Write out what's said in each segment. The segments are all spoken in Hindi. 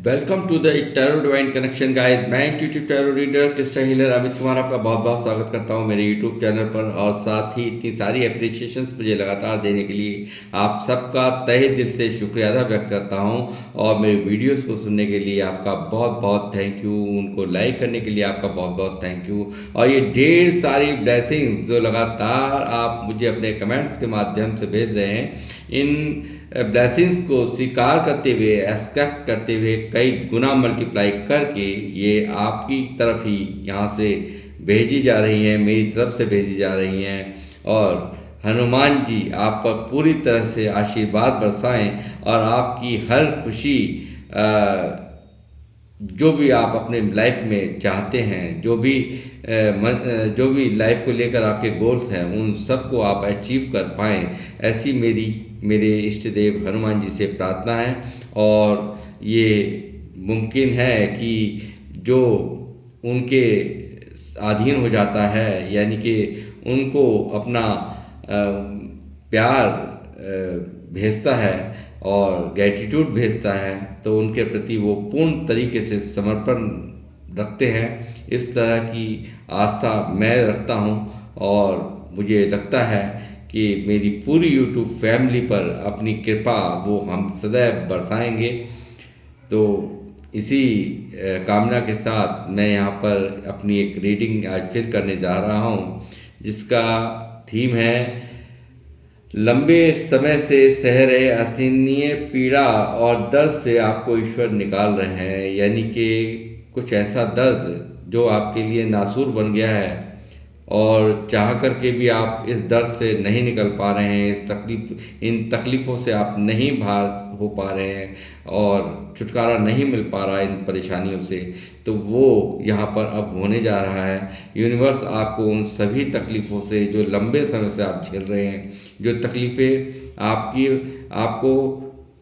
Welcome to the tarot divine connection guys. मैं intuitive tarot reader crystal healer Amit Kumar आपका बहुत बहुत स्वागत करता हूं मेरे यूट्यूब चैनल पर। और साथ ही इतनी सारी अप्रिसिएशंस मुझे लगातार देने के लिए आप सबका तहे दिल से शुक्रिया अदा व्यक्त करता हूं। और मेरे वीडियोस को सुनने के लिए आपका बहुत बहुत थैंक यू, उनको लाइक करने के लिए आपका बहुत बहुत थैंक यू। और ये ढेर सारी ब्लेसिंग्स जो लगातार आप मुझे अपने कमेंट्स के माध्यम से भेज रहे हैं, इन ब्लेसिंग्स को स्वीकार करते हुए, एक्सेप्ट करते हुए, कई गुना मल्टीप्लाई करके ये आपकी तरफ ही यहाँ से भेजी जा रही हैं, मेरी तरफ से भेजी जा रही हैं। और हनुमान जी आप पर पूरी तरह से आशीर्वाद बरसाएं और आपकी हर खुशी, जो भी आप अपने लाइफ में चाहते हैं, जो भी लाइफ को लेकर आपके गोल्स हैं, उन सबको आप अचीव कर पाएँ, ऐसी मेरे इष्ट देव हनुमान जी से प्रार्थना है। और ये मुमकिन है कि जो उनके अधीन हो जाता है, यानी कि उनको अपना प्यार भेजता है और ग्रेटिट्यूड भेजता है, तो उनके प्रति वो पूर्ण तरीके से समर्पण रखते हैं। इस तरह की आस्था मैं रखता हूँ और मुझे लगता है कि मेरी पूरी यूट्यूब फैमिली पर अपनी कृपा वो हम सदैव बरसाएंगे। तो इसी कामना के साथ मैं यहाँ पर अपनी एक रीडिंग आज फिर करने जा रहा हूँ, जिसका थीम है लंबे समय से सह रहे असहनीय पीड़ा और दर्द से आपको ईश्वर निकाल रहे हैं। यानी कि कुछ ऐसा दर्द जो आपके लिए नासूर बन गया है और चाह करके भी आप इस दर्द से नहीं निकल पा रहे हैं, इन तकलीफ़ों से आप नहीं बाहर हो पा रहे हैं और छुटकारा नहीं मिल पा रहा है इन परेशानियों से, तो वो यहाँ पर अब होने जा रहा है। यूनिवर्स आपको उन सभी तकलीफ़ों से जो लंबे समय से आप झेल रहे हैं, जो तकलीफ़ें आपको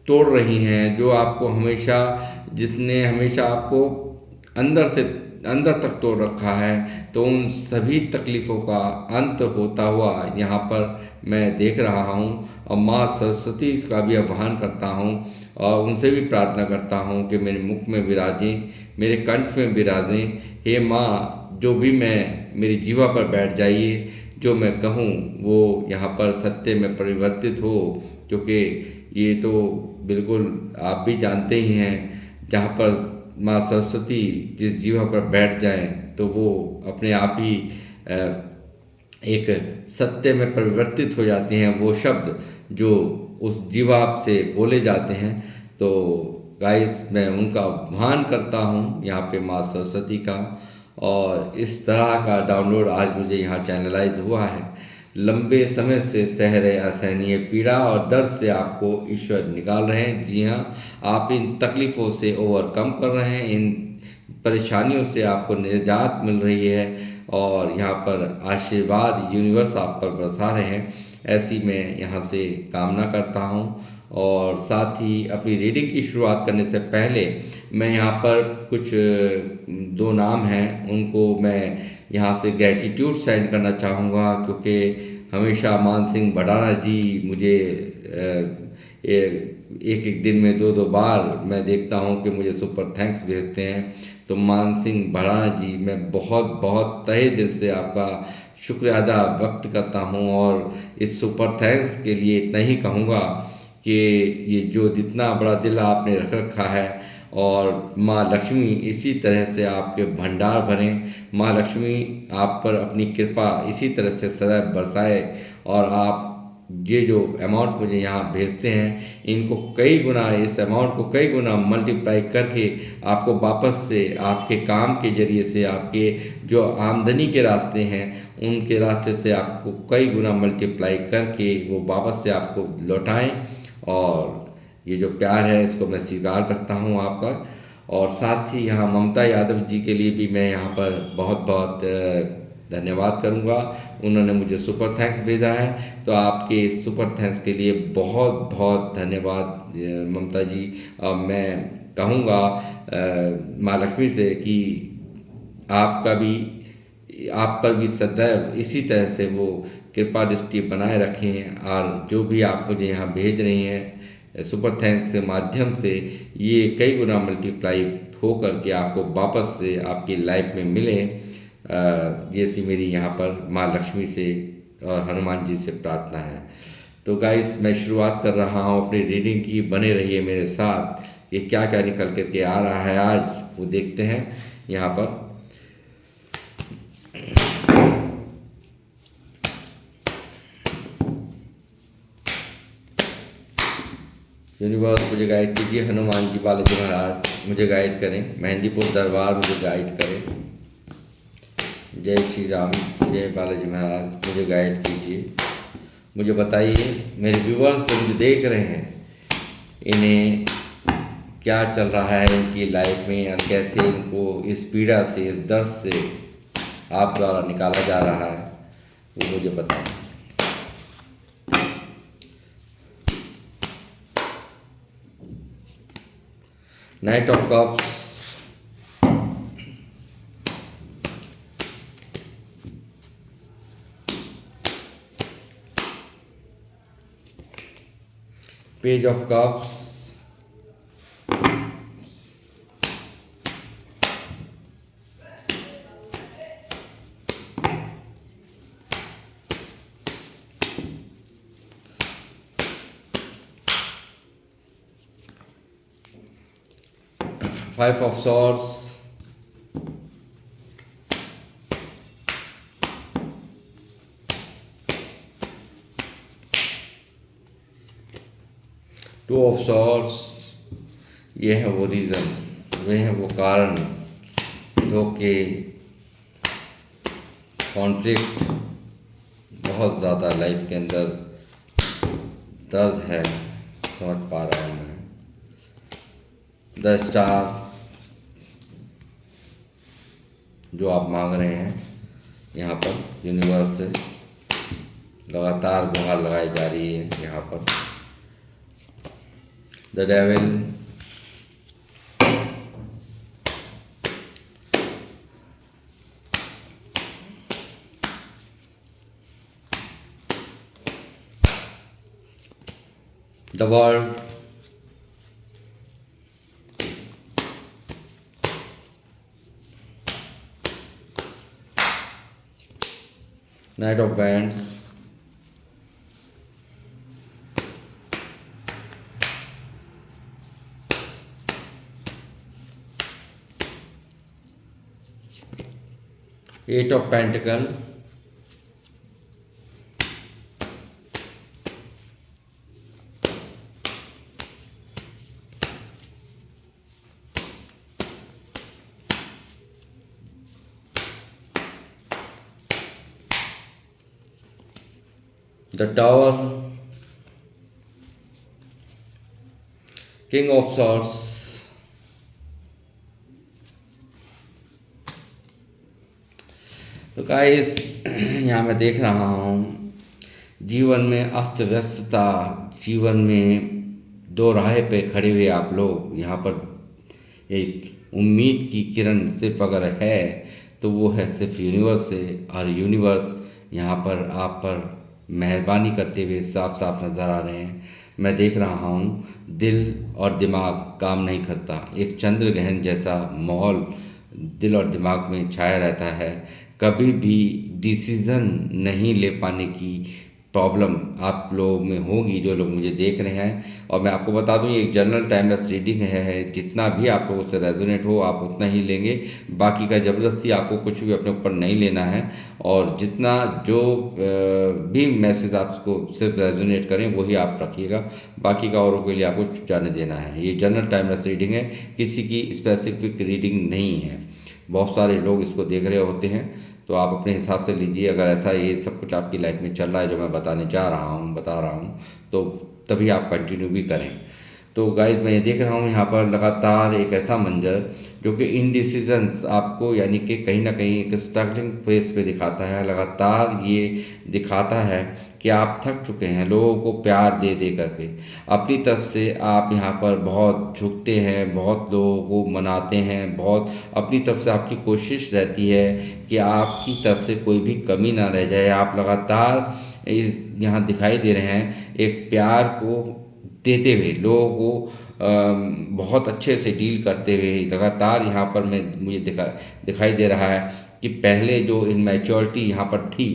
तोड़ रही हैं, जो आपको जिसने हमेशा आपको अंदर तक तोड़ रखा है, तो उन सभी तकलीफ़ों का अंत होता हुआ यहाँ पर मैं देख रहा हूँ। और माँ सरस्वती इसका भी आह्वान करता हूँ और उनसे भी प्रार्थना करता हूँ कि मेरे मुख में विराजें, मेरे कंठ में विराजें। हे माँ, जो भी मैं मेरी जीवा पर बैठ जाइए, जो मैं कहूँ वो यहाँ पर सत्य में परिवर्तित हो, क्योंकि ये तो बिल्कुल आप भी जानते ही हैं, जहाँ पर माँ सरस्वती जिस जीवा पर बैठ जाएं तो वो अपने आप ही एक सत्य में परिवर्तित हो जाते हैं, वो शब्द जो उस जीवा से बोले जाते हैं। तो गाइस, मैं उनका आह्वान करता हूँ यहाँ पे माँ सरस्वती का। और इस तरह का डाउनलोड आज मुझे यहाँ चैनलाइज हुआ है। लंबे समय से सह रहे असहनीय पीड़ा और दर्द से आपको ईश्वर निकाल रहे हैं। जी हाँ, आप इन तकलीफ़ों से ओवरकम कर रहे हैं, इन परेशानियों से आपको निजात मिल रही है और यहाँ पर आशीर्वाद यूनिवर्स आप पर बरसा रहे हैं, ऐसी मैं यहाँ से कामना करता हूँ। और साथ ही अपनी रीडिंग की शुरुआत करने से पहले मैं यहाँ पर कुछ दो नाम हैं, उनको मैं यहाँ से ग्रेटिट्यूड सेंड करना चाहूँगा, क्योंकि हमेशा मान सिंह भडाना जी मुझे एक एक दिन में दो दो बार मैं देखता हूँ कि मुझे सुपर थैंक्स भेजते हैं। तो मान सिंह भडाना जी, मैं बहुत बहुत तहे दिल से आपका शुक्रिया अदा व्यक्त करता हूँ। और इस सुपर थैंक्स के लिए इतना ही कहूँगा कि ये जो जितना बड़ा दिल आपने रख रखा है, और माँ लक्ष्मी इसी तरह से आपके भंडार भरें, माँ लक्ष्मी आप पर अपनी कृपा इसी तरह से सदैव बरसाए। और आप ये जो अमाउंट मुझे यहाँ भेजते हैं, इनको कई गुना, इस अमाउंट को कई गुना मल्टीप्लाई करके आपको वापस से आपके काम के जरिए से, आपके जो आमदनी के रास्ते हैं उनके रास्ते से आपको कई गुना मल्टीप्लाई करके वो वापस से आपको लौटाएं। और ये जो प्यार है इसको मैं स्वीकार करता हूँ आपका। और साथ ही यहाँ ममता यादव जी के लिए भी मैं यहाँ पर बहुत बहुत धन्यवाद करूँगा। उन्होंने मुझे सुपर थैंक्स भेजा है, तो आपके इस सुपर थैंक्स के लिए बहुत बहुत धन्यवाद ममता जी। मैं कहूँगा माँ लक्ष्मी से कि आपका भी, आप पर भी सदैव इसी तरह से वो कृपा दृष्टि बनाए रखें। और जो भी आप मुझे यहाँ भेज रही हैं, सुपर थैंक्स के माध्यम से ये कई गुना मल्टीप्लाई हो करके आपको वापस से आपकी लाइफ में मिले, ये सी मेरी यहाँ पर माँ लक्ष्मी से और हनुमान जी से प्रार्थना है। तो गाइस, मैं शुरुआत कर रहा हूँ अपनी रीडिंग की। बने रहिए मेरे साथ, ये क्या क्या निकल करके आ रहा है आज वो देखते हैं यहाँ पर। यूनिवर्स मुझे गाइड कीजिए, हनुमान जी बालाजी महाराज मुझे गाइड करें, मेहंदीपुर दरबार मुझे गाइड करें। जय श्री राम, जय बालाजी महाराज मुझे गाइड कीजिए। मुझे बताइए मेरे व्यूअर्स जो मुझे देख रहे हैं, इन्हें क्या चल रहा है इनकी लाइफ में और कैसे इनको इस पीड़ा से, इस दर्द से आप द्वारा निकाला जा रहा है, वो मुझे बताएं। Night of cups, page of cups, five of swords, two of swords. ये है वो रीज़न, वे हैं वो कारण, धोखे, कॉन्फ्लिक्ट, बहुत ज़्यादा लाइफ के अंदर दर्द है, समझ पा रहा हूँ मैं। द स्टार जो आप मांग रहे हैं यहाँ पर यूनिवर्स से, लगातार गुहार लगाई जा रही है यहाँ पर। The devil, the world, knight of wands, eight of pentacle, the tower, king of swords, तो गाइस यहाँ मैं देख रहा हूँ जीवन में अस्त व्यस्तता, जीवन में दो राह पे खड़े हुए आप लोग। यहाँ पर एक उम्मीद की किरण सिर्फ अगर है तो वो है सिर्फ यूनिवर्स से, और यूनिवर्स यहाँ पर आप पर मेहरबानी करते हुए साफ साफ नज़र आ रहे हैं। मैं देख रहा हूँ दिल और दिमाग काम नहीं करता, एक चंद्र ग्रहण जैसा माहौल दिल और दिमाग में छाया रहता है। कभी भी डिसीज़न नहीं ले पाने की प्रॉब्लम आप लोगों में होगी जो लोग मुझे देख रहे हैं। और मैं आपको बता दूं ये एक जनरल टाइमलेस रीडिंग है, जितना भी आप लोगों से रेजोनेट हो आप उतना ही लेंगे, बाकी का ज़बरदस्ती आपको कुछ भी अपने ऊपर नहीं लेना है। और जितना जो भी मैसेज आपको सिर्फ रेजोनेट करें वही आप रखिएगा, बाकी का औरों के लिए आपको जाने देना है। ये जनरल टाइमलेस रीडिंग है, किसी की स्पेसिफिक रीडिंग नहीं है। बहुत सारे लोग इसको देख रहे होते हैं, तो आप अपने हिसाब से लीजिए। अगर ऐसा ये सब कुछ आपकी लाइफ में चल रहा है जो मैं बता रहा हूँ, तो तभी आप कंटिन्यू भी करें। तो गाइज मैं ये देख रहा हूँ यहाँ पर लगातार एक ऐसा मंजर जो कि इनडिसीजंस आपको, यानी कि कहीं ना कहीं एक स्ट्रगलिंग फेस पे दिखाता है। लगातार ये दिखाता है कि आप थक चुके हैं लोगों को प्यार दे दे करके। अपनी तरफ से आप यहाँ पर बहुत झुकते हैं, बहुत लोगों को मनाते हैं, बहुत अपनी तरफ से आपकी कोशिश रहती है कि आपकी तरफ से कोई भी कमी ना रह जाए। आप लगातार इस यहाँ दिखाई दे रहे हैं एक प्यार को देते हुए, लोगों को बहुत अच्छे से डील करते हुए लगातार यहाँ पर मुझे दिखाई दे रहा है कि पहले जो इनमैच्योरिटी यहाँ पर थी,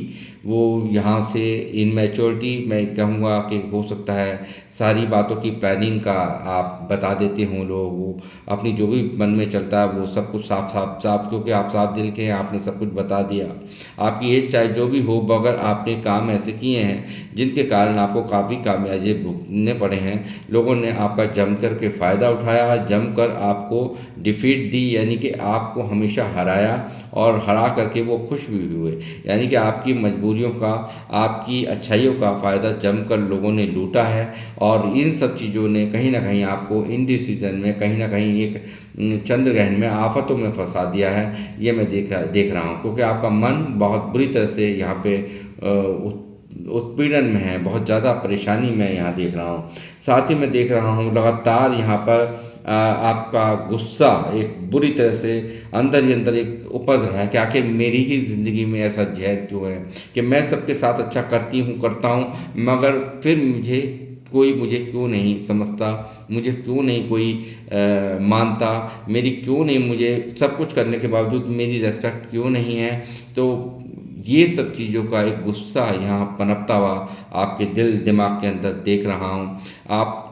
वो यहाँ से इनमैच्योरिटी मैं कहूँगा कि हो सकता है सारी बातों की प्लानिंग का आप बता देते हों लोगों को, अपनी जो भी मन में चलता है वो सब कुछ साफ साफ साफ, क्योंकि आप साफ दिल के हैं, आपने सब कुछ बता दिया। आपकी एज चाहे जो भी हो, मगर आपने काम ऐसे किए हैं जिनके कारण आपको काफ़ी खामियाजे भुगतने पड़े हैं। लोगों ने आपका जम कर के फ़ायदा उठाया, जम कर आपको डिफीट दी, यानी कि आपको हमेशा हराया और हरा करके वो खुश भी हुए। यानी कि आपकी मजबूरियों का, आपकी अच्छाइयों का फ़ायदा जमकर लोगों ने लूटा है और इन सब चीज़ों ने कहीं न कहीं आपको इनडिसीज़न में, कहीं न कहीं एक चंद्र ग्रहण में, आफ़तों में फँसा दिया है। ये मैं देख रहा हूँ, क्योंकि आपका मन बहुत बुरी तरह से यहाँ पे उत्पीड़न में है, बहुत ज़्यादा परेशानी में यहाँ देख रहा हूँ। साथ ही मैं देख रहा हूँ लगातार यहाँ पर आपका गुस्सा एक बुरी तरह से अंदर ही अंदर एक उपज रहा है कि आखिर मेरी ही ज़िंदगी में ऐसा ज़हर क्यों है कि मैं सबके साथ अच्छा करता हूँ, मगर फिर कोई मुझे क्यों नहीं समझता, मुझे क्यों नहीं कोई मानता, मेरी क्यों नहीं, मुझे सब कुछ करने के बावजूद मेरी रिस्पेक्ट क्यों नहीं है। तो ये सब चीज़ों का एक गुस्सा यहाँ पनपता हुआ आपके दिल दिमाग के अंदर देख रहा हूँ। आप,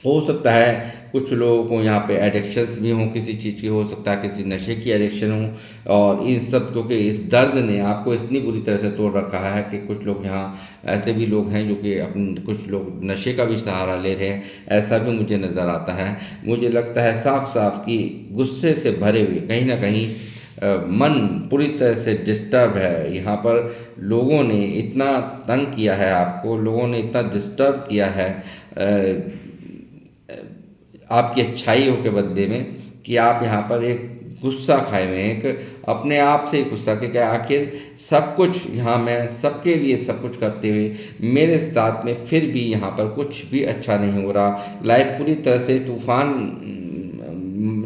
हो सकता है कुछ लोगों को यहाँ पे एडिक्शंस भी हों किसी चीज़ की, हो सकता है किसी नशे की एडिक्शन हो, और इन सब क्योंकि इस दर्द ने आपको इतनी बुरी तरह से तोड़ रखा है कि कुछ लोग यहाँ ऐसे भी लोग हैं जो कि कुछ लोग नशे का भी सहारा ले रहे हैं, ऐसा भी मुझे नज़र आता है। मुझे लगता है साफ साफ कि गुस्से से भरे हुए कहीं ना कहीं मन पूरी तरह से डिस्टर्ब है। यहाँ पर लोगों ने इतना तंग किया है आपको, लोगों ने इतना डिस्टर्ब किया है आपकी अच्छाइयों के बदले में, कि आप यहाँ पर एक गुस्सा खाए हुए हैं, एक अपने आप से गुस्सा कि क्या आखिर सब कुछ यहाँ मैं सबके लिए सब कुछ करते हुए मेरे साथ में फिर भी यहाँ पर कुछ भी अच्छा नहीं हो रहा। लाइफ पूरी तरह से तूफान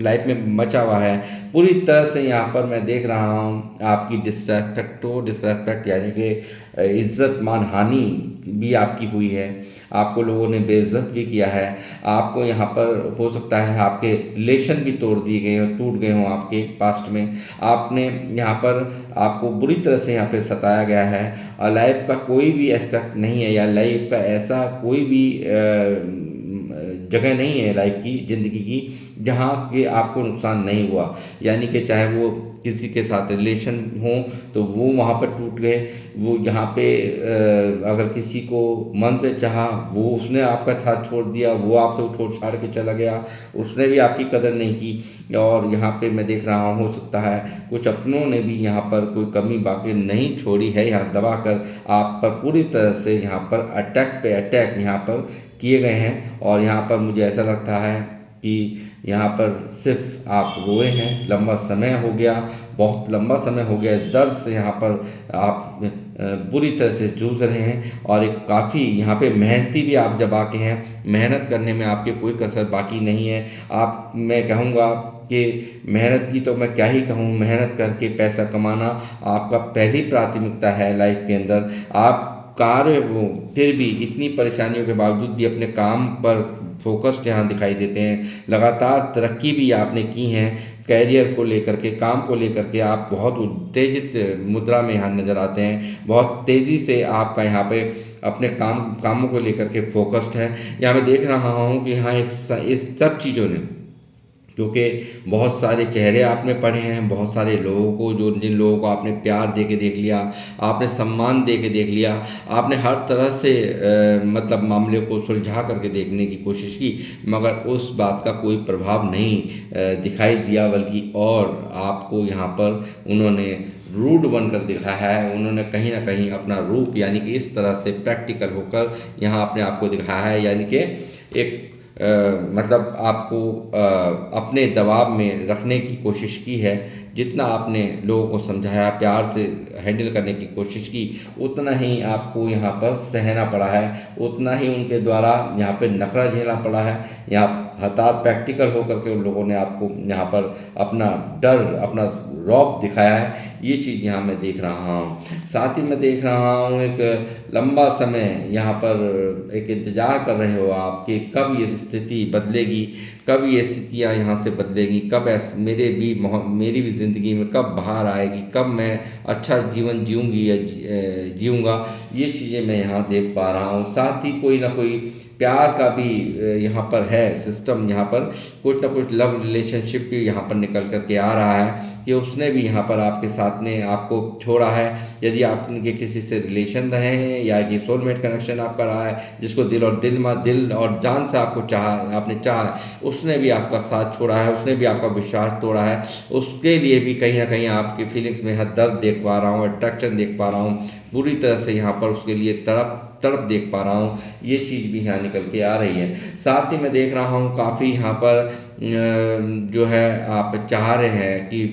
लाइफ में मचा हुआ है। पूरी तरह से यहाँ पर मैं देख रहा हूँ आपकी डिसरेस्पेक्ट यानी कि इज्जत मान हानि भी आपकी हुई है। आपको लोगों ने बेइज्जत भी किया है। आपको यहाँ पर हो सकता है आपके रिलेशन भी तोड़ दिए गए हों, टूट गए हों आपके पास्ट में। आपने यहाँ पर आपको बुरी तरह से यहाँ पे सताया गया है और लाइफ का कोई भी एस्पेक्ट नहीं है या लाइफ का ऐसा कोई भी जगह नहीं है लाइफ की, ज़िंदगी की, जहाँ के आपको नुकसान नहीं हुआ। यानी कि चाहे वो किसी के साथ रिलेशन हो तो वो वहाँ पर टूट गए, वो यहाँ पे अगर किसी को मन से चाहा वो उसने आपका साथ छोड़ दिया, वो आपसे छोड़ छाड़ के चला गया, उसने भी आपकी कदर नहीं की। और यहाँ पे मैं देख रहा हूँ हो सकता है कुछ अपनों ने भी यहाँ पर कोई कमी बाकी नहीं छोड़ी है, यहाँ दबा कर आप पर पूरी तरह से यहाँ पर अटैक पे अटैक यहाँ पर किए गए हैं। और यहाँ पर मुझे ऐसा लगता है कि यहाँ पर सिर्फ आप रोए हैं, लंबा समय हो गया, बहुत लंबा समय हो गया इस दर्द से यहाँ पर आप बुरी तरह से जूझ रहे हैं। और एक काफ़ी यहाँ पे मेहनती भी आप जब आके हैं, मेहनत करने में आपके कोई कसर बाकी नहीं है। आप, मैं कहूँगा कि मेहनत की तो मैं क्या ही कहूँ, मेहनत करके पैसा कमाना आपका पहली प्राथमिकता है लाइफ के अंदर। आप कार्य वो फिर भी इतनी परेशानियों के बावजूद भी अपने काम पर फोकस्ड यहाँ दिखाई देते हैं। लगातार तरक्की भी आपने की है कैरियर को लेकर के, काम को लेकर के आप बहुत उत्तेजित मुद्रा में यहाँ नज़र आते हैं। बहुत तेज़ी से आपका यहाँ पे अपने कामों को लेकर के फोकस्ड है। यहाँ मैं देख रहा हूँ कि यहाँ इस सब चीज़ों ने, क्योंकि बहुत सारे चेहरे आपने पढ़े हैं, बहुत सारे लोगों को, जो जिन लोगों को आपने प्यार दे के देख लिया, आपने सम्मान दे के देख लिया, आपने हर तरह से मतलब मामले को सुलझा करके देखने की कोशिश की, मगर उस बात का कोई प्रभाव नहीं दिखाई दिया, बल्कि और आपको यहाँ पर उन्होंने रूड बनकर दिखाया है। उन्होंने कहीं ना कहीं अपना रूप यानी कि इस तरह से प्रैक्टिकल होकर यहाँ अपने आप को दिखाया है, यानी कि एक मतलब आपको अपने दबाव में रखने की कोशिश की है। जितना आपने लोगों को समझाया, प्यार से हैंडल करने की कोशिश की, उतना ही आपको यहाँ पर सहना पड़ा है, उतना ही उनके द्वारा यहाँ पे नखरा झेलना पड़ा है। यहाँ हतार प्रैक्टिकल होकर के उन लोगों ने आपको यहाँ पर अपना डर, अपना रौब दिखाया है, ये चीज़ यहाँ मैं देख रहा हूँ। साथ ही मैं देख रहा हूँ एक लंबा समय यहाँ पर एक इंतज़ार कर रहे हो आप कि कब ये स्थिति बदलेगी, कब ये स्थितियाँ यहाँ से बदलेगी, कब मेरी भी ज़िंदगी में कब बाहर आएगी, कब मैं अच्छा जीवन जीऊँगी या जीऊँगा, ये चीज़ें मैं यहाँ देख पा रहा हूँ। साथ ही कोई ना कोई प्यार का भी यहाँ पर है सिस्टम, यहाँ पर कुछ ना कुछ लव रिलेशनशिप भी यहाँ पर निकल कर के आ रहा है कि उसने भी यहाँ पर आपके साथ में आपको छोड़ा है। यदि आप उनके किसी से रिलेशन रहे हैं या ये सोलमेट कनेक्शन आपका रहा है, जिसको दिल और जान से आपने चाहा, उसने भी आपका साथ छोड़ा है, उसने भी आपका विश्वास तोड़ा है, उसके लिए भी कहीं ना कहीं आपकी फीलिंग्स में हर दर्द देख पा रहा हूँ, अट्रैक्शन देख पा रहा हूँ, बुरी तरह से यहाँ पर उसके लिए तड़प देख पा रहा हूँ। ये चीज़ भी यहाँ निकल के आ रही है। साथ ही मैं देख रहा हूँ काफ़ी यहाँ पर जो है आप चाह रहे हैं कि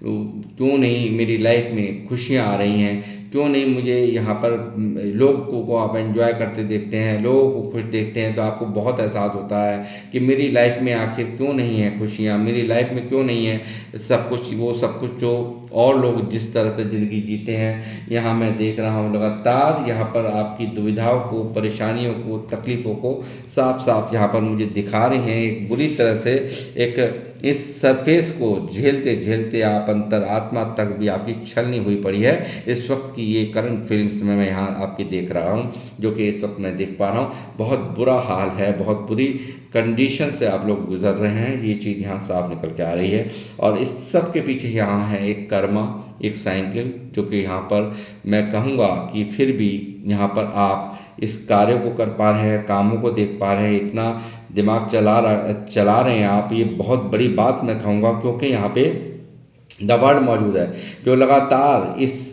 क्यों नहीं मेरी लाइफ में खुशियाँ आ रही हैं, क्यों नहीं मुझे यहाँ पर लोगों को आप एंजॉय करते देखते हैं, लोगों को खुश देखते हैं तो आपको बहुत एहसास होता है कि मेरी लाइफ में आखिर क्यों नहीं है खुशियाँ, मेरी लाइफ में क्यों नहीं है सब कुछ जो और लोग जिस तरह से ज़िंदगी जीते हैं। यहाँ मैं देख रहा हूँ लगातार यहाँ पर आपकी दुविधाओं को, परेशानियों को, तकलीफ़ों को साफ साफ यहाँ पर मुझे दिखा रहे हैं। एक बुरी तरह से एक इस सरफेस को झेलते झेलते आप अंतरात्मा तक भी आपकी छलनी हुई पड़ी है। इस वक्त की ये करंट फीलिंग्स में मैं यहाँ आपकी देख रहा हूँ, जो कि इस वक्त मैं देख पा रहा हूँ। बहुत बुरा हाल है, बहुत बुरी कंडीशन से आप लोग गुजर रहे हैं, ये चीज़ यहाँ साफ निकल के आ रही है। और इस सब के पीछे यहाँ है एक कर्मा, एक साइकिल, जो कि यहाँ पर मैं कहूँगा कि फिर भी यहाँ पर आप इस कार्य को कर पा रहे हैं, कामों को देख पा रहे हैं, इतना दिमाग चला रहे हैं आप, ये बहुत बड़ी बात मैं कहूँगा। क्योंकि यहाँ पे द वर्ड मौजूद है जो लगातार इस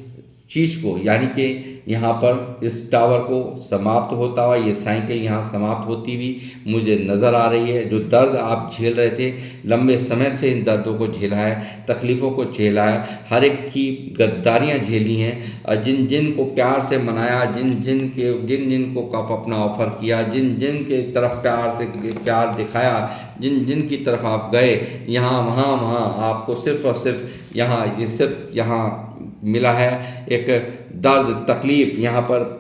चीज़ को, यानी कि यहाँ पर इस टावर को समाप्त होता हुआ, ये साइकिल यहाँ समाप्त होती हुई मुझे नज़र आ रही है। जो दर्द आप झेल रहे थे, लंबे समय से इन दर्दों को झेला है, तकलीफ़ों को झेला है, हर एक की गद्दारियाँ झेली हैं, जिन जिन को प्यार से मनाया, जिन जिन को कप अपना ऑफ़र किया, जिन जिन के तरफ प्यार दिखाया, जिन जिन की तरफ आप गए, यहाँ वहाँ आपको सिर्फ़ और सिर्फ यहाँ मिला है एक दर्द, तकलीफ़। यहाँ पर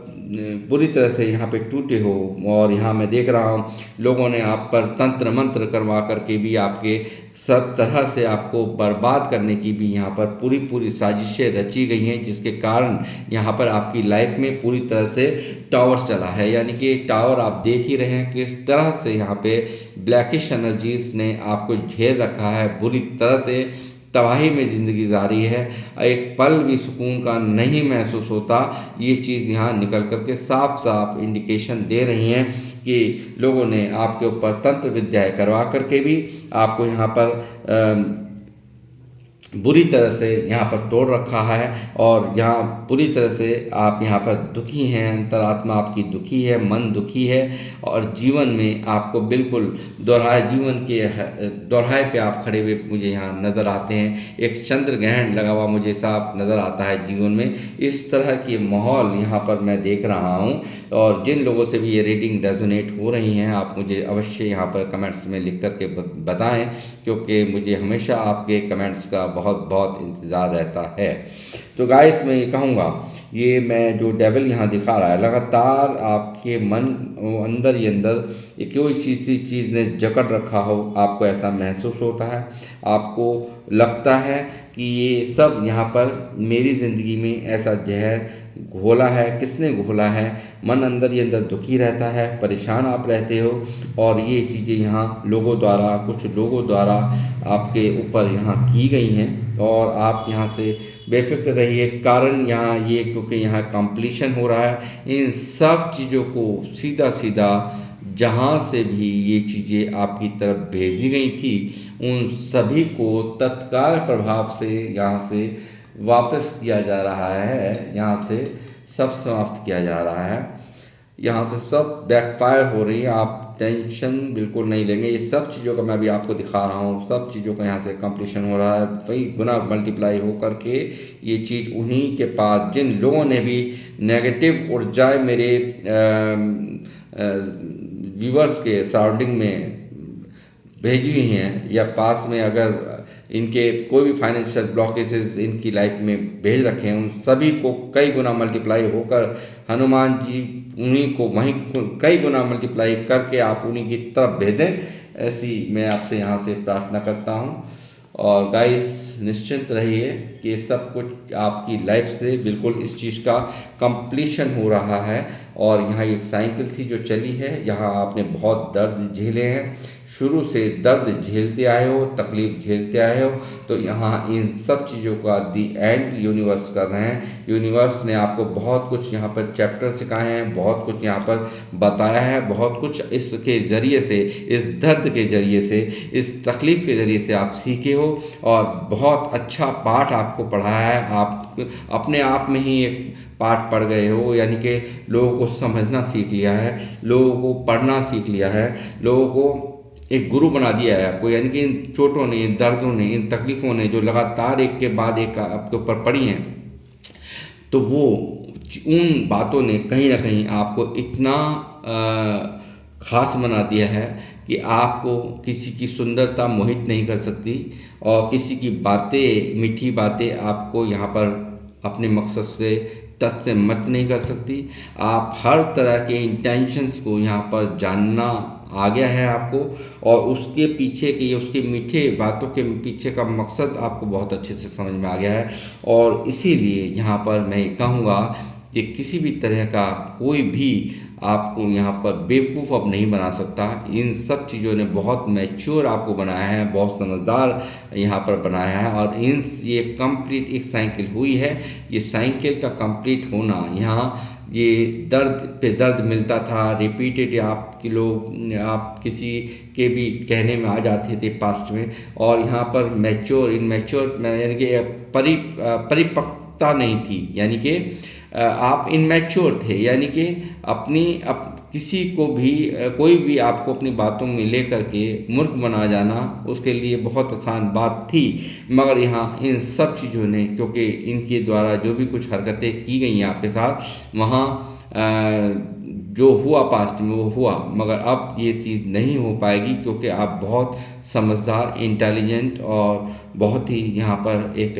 बुरी तरह से यहाँ पे टूटे हो, और यहाँ मैं देख रहा हूँ लोगों ने आप पर तंत्र मंत्र करवा करके भी आपके सब तरह से आपको बर्बाद करने की भी यहाँ पर पूरी साजिशें रची गई हैं, जिसके कारण यहाँ पर आपकी लाइफ में पूरी तरह से टावर चला है। यानी कि टावर आप देख ही रहे हैं किस तरह से यहाँ पे ब्लैकिश एनर्जीज ने आपको घेर रखा है, बुरी तरह से तबाही में ज़िंदगी जारी है, एक पल भी सुकून का नहीं महसूस होता। ये चीज़ यहाँ निकल कर के साफ साफ इंडिकेशन दे रही हैं कि लोगों ने आपके ऊपर तंत्र विद्याएं करवा करके भी आपको यहाँ पर बुरी तरह से यहाँ पर तोड़ रखा है, और यहाँ पूरी तरह से आप यहाँ पर दुखी हैं, अंतरात्मा आपकी दुखी है, मन दुखी है, और जीवन में आपको बिल्कुल दोराहे पे आप खड़े हुए मुझे यहाँ नज़र आते हैं। एक चंद्र ग्रहण लगा हुआ मुझे साफ नज़र आता है जीवन में। इस तरह के माहौल यहाँ पर मैं देख रहा हूँ, और जिन लोगों से भी ये रीडिंग रेजोनेट हो रही हैं, आप मुझे अवश्य यहाँ पर कमेंट्स में लिख करके बताएं, क्योंकि मुझे हमेशा आपके कमेंट्स का बहुत इंतज़ार रहता है। तो गाइस मैं ये कहूँगा, ये मैं जो डेविल यहाँ दिखा रहा है, लगातार आपके मन अंदर ही अंदर एक कोई चीज़ ने जकड़ रखा हो, आपको ऐसा महसूस होता है, आपको लगता है कि ये सब यहाँ पर मेरी ज़िंदगी में ऐसा जहर घोला है, किसने घोला है। मन अंदर ही अंदर दुखी रहता है, परेशान आप रहते हो, और ये चीज़ें यहाँ कुछ लोगों द्वारा आपके ऊपर यहाँ की गई हैं, और आप यहाँ से बेफिक्र रहिए। कारण यहाँ ये, क्योंकि यहाँ कंप्लीशन हो रहा है, इन सब चीज़ों को सीधा जहाँ से भी ये चीज़ें आपकी तरफ भेजी गई थी, उन सभी को तत्काल प्रभाव से यहाँ से वापस किया जा रहा है, यहाँ से सब समाप्त किया जा रहा है, यहाँ से सब बैकफायर हो रही है। आप टेंशन बिल्कुल नहीं लेंगे। ये सब चीज़ों का मैं भी आपको दिखा रहा हूँ, सब चीज़ों का यहाँ से कंप्लीशन हो रहा है, वही गुना मल्टीप्लाई हो करके ये चीज़ उन्हीं के पास, जिन लोगों ने भी नेगेटिव ऊर्जाएं मेरे व्यूवर्स के सराउंडिंग में भेजी हुई हैं या पास में अगर इनके कोई भी फाइनेंशियल ब्लॉकेजेस इनकी लाइफ में भेज रखे हैं, उन सभी को कई गुना मल्टीप्लाई होकर हनुमान जी उन्हीं को वहीं कई गुना मल्टीप्लाई करके आप उन्हीं की तरफ भेजें, ऐसी मैं आपसे यहाँ से प्रार्थना करता हूँ। और गाइस निश्चिंत रहिए कि सब कुछ आपकी लाइफ से बिल्कुल इस चीज़ का कंप्लीशन हो रहा है। और यहाँ एक साइकिल थी जो चली है, यहाँ आपने बहुत दर्द झेले हैं, शुरू से दर्द झेलते आए हो, तकलीफ झेलते आए हो, तो यहाँ इन सब चीज़ों का दी एंड यूनिवर्स कर रहे हैं। यूनिवर्स ने आपको बहुत कुछ यहाँ पर चैप्टर सिखाए हैं, बहुत कुछ यहाँ पर बताया है, बहुत कुछ इसके ज़रिए से, इस दर्द के ज़रिए से, इस तकलीफ़ के ज़रिए से आप सीखे हो और बहुत अच्छा पाठ आपको पढ़ाया है। आप अपने आप में ही एक पाठ पढ़ गए हो, यानी कि लोगों को समझना सीख लिया है, लोगों को पढ़ना सीख लिया है, लोगों को एक गुरु बना दिया है आपको। यानी कि इन चोटों ने, इन दर्दों ने, इन तकलीफ़ों ने जो लगातार एक के बाद एक आपके ऊपर पड़ी हैं, तो वो उन बातों ने कहीं ना कहीं आपको इतना ख़ास बना दिया है कि आपको किसी की सुंदरता मोहित नहीं कर सकती और किसी की बातें, मीठी बातें आपको यहाँ पर अपने मकसद से टच से मत नहीं कर सकती। आप हर तरह के इंटेंशंस को यहाँ पर जानना आ गया है आपको, और उसके पीछे की, उसके मीठे बातों के पीछे का मकसद आपको बहुत अच्छे से समझ में आ गया है। और इसीलिए यहाँ पर मैं कहूँगा कि किसी भी तरह का कोई भी आपको यहाँ पर बेवकूफ़ अब नहीं बना सकता। इन सब चीज़ों ने बहुत मैच्योर आपको बनाया है, बहुत समझदार यहाँ पर बनाया है। और ये कंप्लीट एक साइकिल हुई है। ये साइकिल का कंप्लीट होना, यहाँ ये दर्द पे दर्द मिलता था, रिपीटेड आपके लोग, आप किसी के भी कहने में आ जाते थे पास्ट में, और यहाँ पर मैच्योर, इनमैच्योर यानी कि परिपक्वता नहीं थी, यानी कि आप इनमैच्योर थे, यानी कि किसी को भी कोई भी आपको अपनी बातों में ले करके मूर्ख बना जाना उसके लिए बहुत आसान बात थी। मगर यहाँ इन सब चीज़ों ने, क्योंकि इनके द्वारा जो भी कुछ हरकतें की गई हैं आपके साथ, वहाँ जो हुआ पास्ट में वो हुआ, मगर अब ये चीज़ नहीं हो पाएगी, क्योंकि आप बहुत समझदार, इंटेलिजेंट और बहुत ही यहाँ पर एक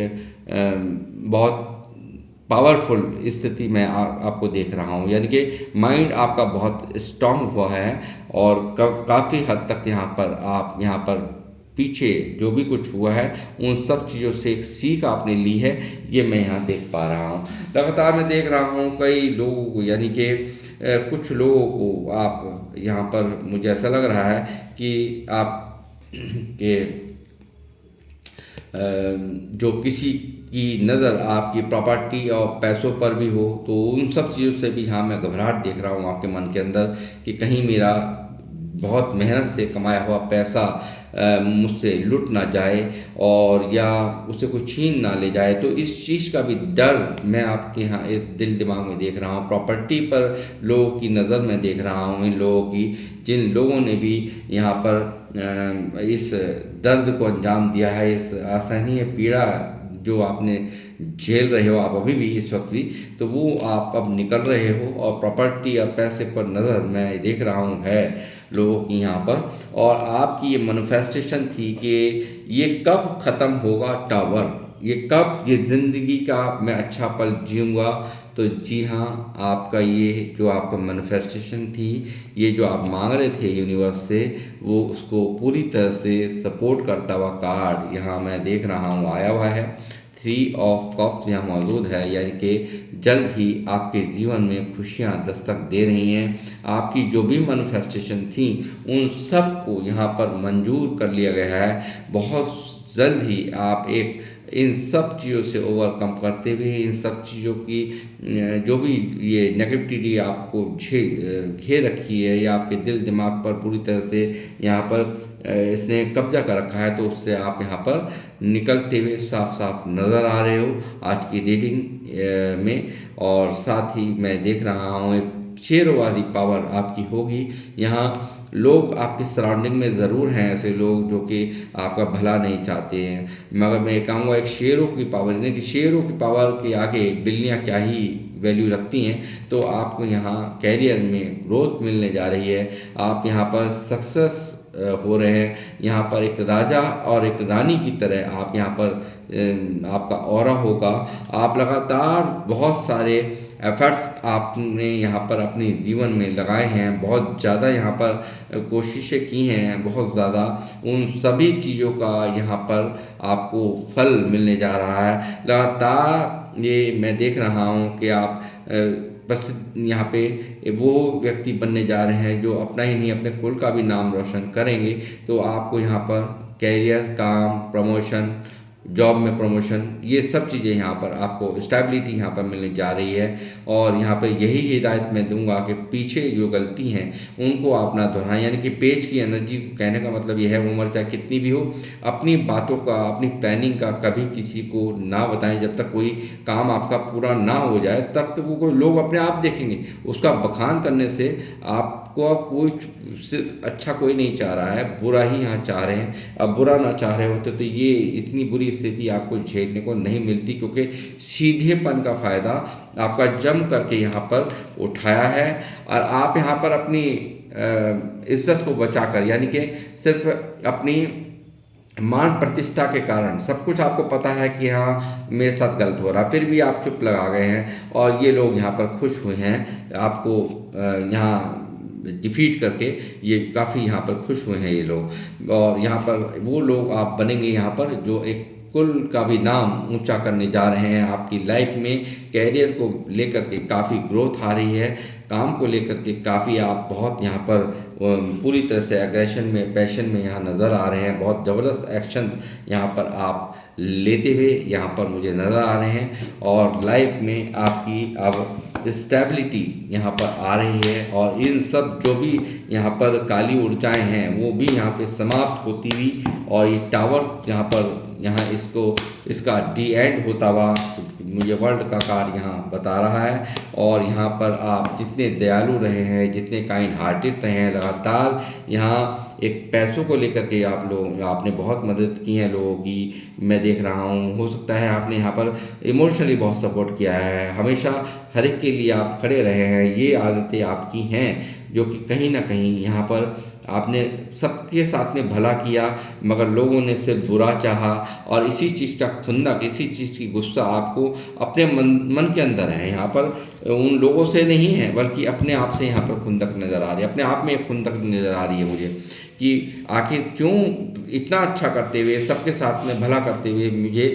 बहुत पावरफुल स्थिति में आपको देख रहा हूँ। यानी कि माइंड आपका बहुत स्ट्रांग हुआ है और काफ़ी हद तक आप यहाँ पर पीछे जो भी कुछ हुआ है उन सब चीज़ों से एक सीख आपने ली है, ये मैं यहाँ देख पा रहा हूँ। लगातार मैं देख रहा हूँ कई लोगों को, यानी कि कुछ लोगों को आप यहाँ पर, मुझे ऐसा लग रहा है कि आप के जो किसी की नज़र आपकी प्रॉपर्टी और पैसों पर भी हो, तो उन सब चीज़ों से भी हाँ मैं घबराहट देख रहा हूँ आपके मन के अंदर कि कहीं मेरा बहुत मेहनत से कमाया हुआ पैसा मुझसे लुट ना जाए और या उसे कोई छीन ना ले जाए। तो इस चीज़ का भी डर मैं आपके यहाँ इस दिल दिमाग में देख रहा हूँ। प्रॉपर्टी पर लोगों की नज़र में देख रहा हूँ, इन लोगों की, जिन लोगों ने भी यहाँ पर इस दर्द को अंजाम दिया है, इस असहनीय पीड़ा जो आपने झेल रहे हो आप अभी भी इस वक्त भी, तो वो आप अब निकल रहे हो। और प्रॉपर्टी और पैसे पर नज़र मैं देख रहा हूँ है लोगों की यहाँ पर, और आपकी ये मैनिफेस्टेशन थी कि ये कब ख़त्म होगा टावर, ये कब, ये ज़िंदगी का मैं अच्छा पल जीऊँगा। तो जी हाँ, आपका ये जो आपका मैनिफेस्टेशन थी, ये जो आप मांग रहे थे यूनिवर्स से, वो उसको पूरी तरह से सपोर्ट करता हुआ कार्ड यहाँ मैं देख रहा हूँ आया हुआ है। 3 ऑफ कप्स यहाँ मौजूद है, यानी कि जल्द ही आपके जीवन में खुशियाँ दस्तक दे रही हैं। आपकी जो भी मैनिफेस्टेशन थी उन सब को यहाँ पर मंजूर कर लिया गया है। बहुत जल्द ही आप एक इन सब चीज़ों से ओवरकम करते हुए, इन सब चीज़ों की जो भी ये नेगेटिविटी आपको घेर रखी है या आपके दिल दिमाग पर पूरी तरह से यहाँ पर इसने कब्जा कर रखा है, तो उससे आप यहाँ पर निकलते हुए साफ साफ नज़र आ रहे हो आज की रीडिंग में। और साथ ही मैं देख रहा हूँ एक शेरवादी पावर आपकी होगी। यहाँ लोग आपके सराउंडिंग में ज़रूर हैं ऐसे लोग जो कि आपका भला नहीं चाहते हैं, मगर मैं कहूँगा एक शेरों की पावर, यानी कि शेरों की पावर के आगे बिल्लियाँ क्या ही वैल्यू रखती हैं। तो आपको यहाँ कैरियर में ग्रोथ मिलने जा रही है, आप यहाँ पर सक्सेस हो रहे हैं। यहाँ पर एक राजा और एक रानी की तरह आप यहाँ पर आपका ऑरा होगा। आप लगातार बहुत सारे एफर्ट्स आपने यहाँ पर अपने जीवन में लगाए हैं, बहुत ज़्यादा यहाँ पर कोशिशें की हैं, बहुत ज़्यादा उन सभी चीज़ों का यहाँ पर आपको फल मिलने जा रहा है। लगातार ये मैं देख रहा हूँ कि आप बस यहाँ पे वो व्यक्ति बनने जा रहे हैं जो अपना ही नहीं अपने कुल का भी नाम रोशन करेंगे। तो आपको यहाँ पर कैरियर, काम, प्रमोशन, जॉब में प्रमोशन, ये सब चीज़ें यहाँ पर आपको स्टेबिलिटी यहाँ पर मिलने जा रही है। और यहाँ पर यही हिदायत मैं दूंगा कि पीछे जो गलती हैं उनको आप ना दोहराएं। यानी कि पेज की एनर्जी को कहने का मतलब यह है, उम्र चाहे कितनी भी हो, अपनी बातों का, अपनी प्लानिंग का कभी किसी को ना बताएं। जब तक कोई काम आपका पूरा ना हो जाए तब तक वो कोई लोग अपने आप देखेंगे। उसका बखान करने से आपको कोई सिर्फ अच्छा कोई नहीं चाह रहा है, बुरा ही यहाँ चाह रहे हैं। अब बुरा ना चाह रहे होते तो ये इतनी बुरी स्थिति आपको झेलने को नहीं मिलती, क्योंकि सीधेपन का फ़ायदा आपका जम करके यहाँ पर उठाया है। और आप यहाँ पर अपनी इज्जत को बचाकर, यानी कि सिर्फ अपनी मान प्रतिष्ठा के कारण, सब कुछ आपको पता है कि हाँ मेरे साथ गलत हो रहा, फिर भी आप चुप लगा गए हैं। और ये लोग यहाँ पर खुश हुए हैं आपको यहाँ डिफीट करके, ये काफ़ी यहाँ पर खुश हुए हैं ये लोग। और यहाँ पर वो लोग आप बनेंगे यहाँ पर जो एक कुल का भी नाम ऊंचा करने जा रहे हैं। आपकी लाइफ में कैरियर को लेकर के काफ़ी ग्रोथ आ रही है, काम को लेकर के काफ़ी आप बहुत यहाँ पर पूरी तरह से एग्रेशन में, पैशन में यहाँ नज़र आ रहे हैं। बहुत ज़बरदस्त एक्शन यहाँ पर आप लेते हुए यहाँ पर मुझे नज़र आ रहे हैं। और लाइफ में आपकी अब स्टेबिलिटी यहाँ पर आ रही है। और इन सब जो भी यहाँ पर काली ऊर्जाएं हैं वो भी यहाँ पे समाप्त होती हुई, और ये टावर यहाँ पर इसका डी एंड होता हुआ मुझे वर्ल्ड का कार्ड यहाँ बता रहा है। और यहाँ पर आप जितने दयालु रहे हैं, जितने काइंड हार्टेड रहे हैं, लगातार यहाँ एक पैसों को लेकर के आपने बहुत मदद की है लोगों की, मैं देख रहा हूँ। हो सकता है आपने यहाँ पर इमोशनली बहुत सपोर्ट किया है, हमेशा हर एक के लिए आप खड़े रहे हैं। ये आदतें आपकी हैं जो कि कहीं ना कहीं यहाँ पर आपने सबके साथ में भला किया, मगर लोगों ने सिर्फ बुरा चाहा। और इसी चीज़ का खुंदक, इसी चीज़ की गुस्सा आपको अपने मन के अंदर है। यहाँ पर उन लोगों से नहीं है, बल्कि अपने आप से यहाँ पर खुंदक नज़र आ रही है। अपने आप में एक खुंदक नज़र आ रही है मुझे कि आखिर क्यों इतना अच्छा करते हुए, सबके साथ में भला करते हुए मुझे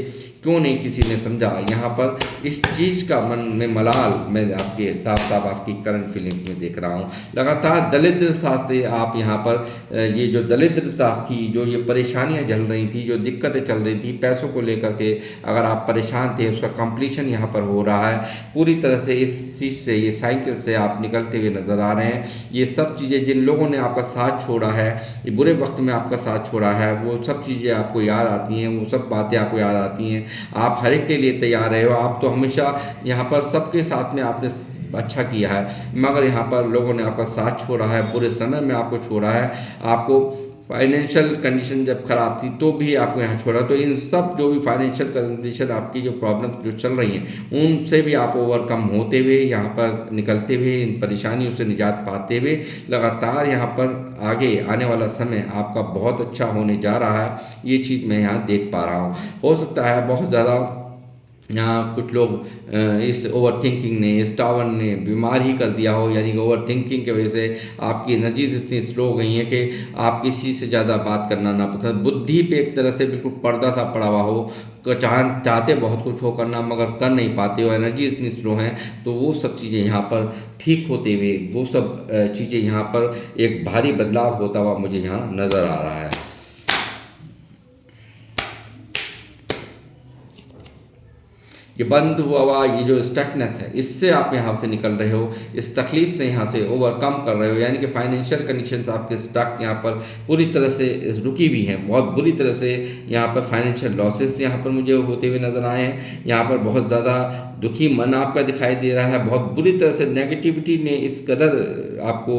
क्यों नहीं किसी ने समझा। यहाँ पर इस चीज़ का मन में मलाल मैं आपके साफ आपकी करंट फीलिंग्स में देख रहा हूँ। लगातार दरिद्रता से आप यहाँ पर ये जो दरिद्रता थी, जो ये परेशानियाँ झल रही थी, जो दिक्कतें चल रही थी पैसों को लेकर के, अगर आप परेशान थे, उसका कंप्लीशन यहाँ पर हो रहा है पूरी तरह से। इस चीज़ से, ये साइकिल से आप निकलते हुए नज़र आ रहे हैं। ये सब चीज़ें, जिन लोगों ने आपका साथ छोड़ा है, ये बुरे वक्त में आपका साथ छोड़ा है, वो सब चीज़ें आपको याद आती हैं, वो सब बातें आपको याद आती हैं। आप हर एक के लिए तैयार रहे हो। आप तो हमेशा यहाँ पर सबके साथ में आपने अच्छा किया है, मगर यहाँ पर लोगों ने आपका साथ छोड़ा है, बुरे समय में आपको छोड़ा है। आपको फाइनेंशियल कंडीशन जब खराब थी तो भी आपको यहाँ छोड़ा। तो इन सब जो भी फाइनेंशियल कंडीशन, आपकी जो प्रॉब्लम जो चल रही हैं, उनसे भी आप ओवरकम होते हुए, यहाँ पर निकलते हुए, इन परेशानियों से निजात पाते हुए लगातार यहाँ पर आगे आने वाला समय आपका बहुत अच्छा होने जा रहा है। ये चीज़ मैं यहाँ देख पा रहा हूँ। हो सकता है बहुत ज़्यादा यहाँ कुछ लोग इस ओवर थिंकिंग ने, इस टावर ने बीमार ही कर दिया हो। यानी कि ओवर थिंकिंग की वजह से आपकी एनर्जीज इतनी स्लो हो गई हैं कि आप किसी से ज़्यादा बात करना ना पसंद, बुद्धि पे एक तरह से बिल्कुल पर्दा सा पड़ा हुआ हो, चाहते बहुत कुछ हो करना मगर कर नहीं पाते हो, एनर्जी इतनी स्लो है। तो वो सब चीज़ें यहाँ पर ठीक होते हुए, वो सब चीज़ें यहाँ पर एक भारी बदलाव होता हुआ मुझे यहाँ नज़र आ रहा है। ये बंद हुआ ये जो स्टकनेस है, इससे आप यहाँ से निकल रहे हो, इस तकलीफ से यहाँ से ओवरकम कर रहे हो। यानी कि फाइनेंशियल कंडीशंस आपके स्टक यहाँ पर पूरी तरह से रुकी हुई हैं, बहुत बुरी तरह से। यहाँ पर फाइनेंशियल लॉसेस यहाँ पर मुझे होते हुए नज़र आए हैं। यहाँ पर बहुत ज़्यादा दुखी मन आपका दिखाई दे रहा है, बहुत बुरी तरह से नेगेटिविटी ने इस कदर आपको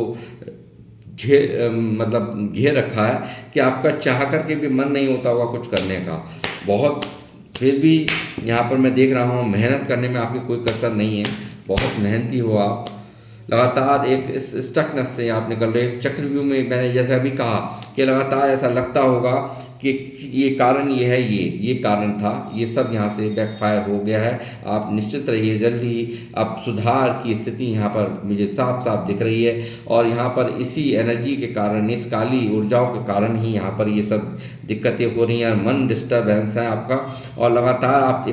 मतलब घेर रखा है कि आपका चाह करके भी मन नहीं होता होगा कुछ करने का। बहुत फिर भी यहाँ पर मैं देख रहा हूँ मेहनत करने में आपकी कोई कसर नहीं है, बहुत मेहनती हो आप। लगातार एक इस स्टकनेस से आप निकल रहे हो। एक चक्रव्यूह में मैंने जैसे अभी कहा कि लगातार ऐसा लगता होगा कि ये कारण ये है, ये कारण था, ये सब यहाँ से बैकफायर हो गया है। आप निश्चिंत रहिए, जल्दी ही अब सुधार की स्थिति यहाँ पर मुझे साफ साफ दिख रही है। और यहाँ पर इसी एनर्जी के कारण, इस काली ऊर्जाओं के कारण ही यहाँ पर ये सब दिक्कतें हो रही हैं। मन डिस्टर्बेंस है आपका, और लगातार आप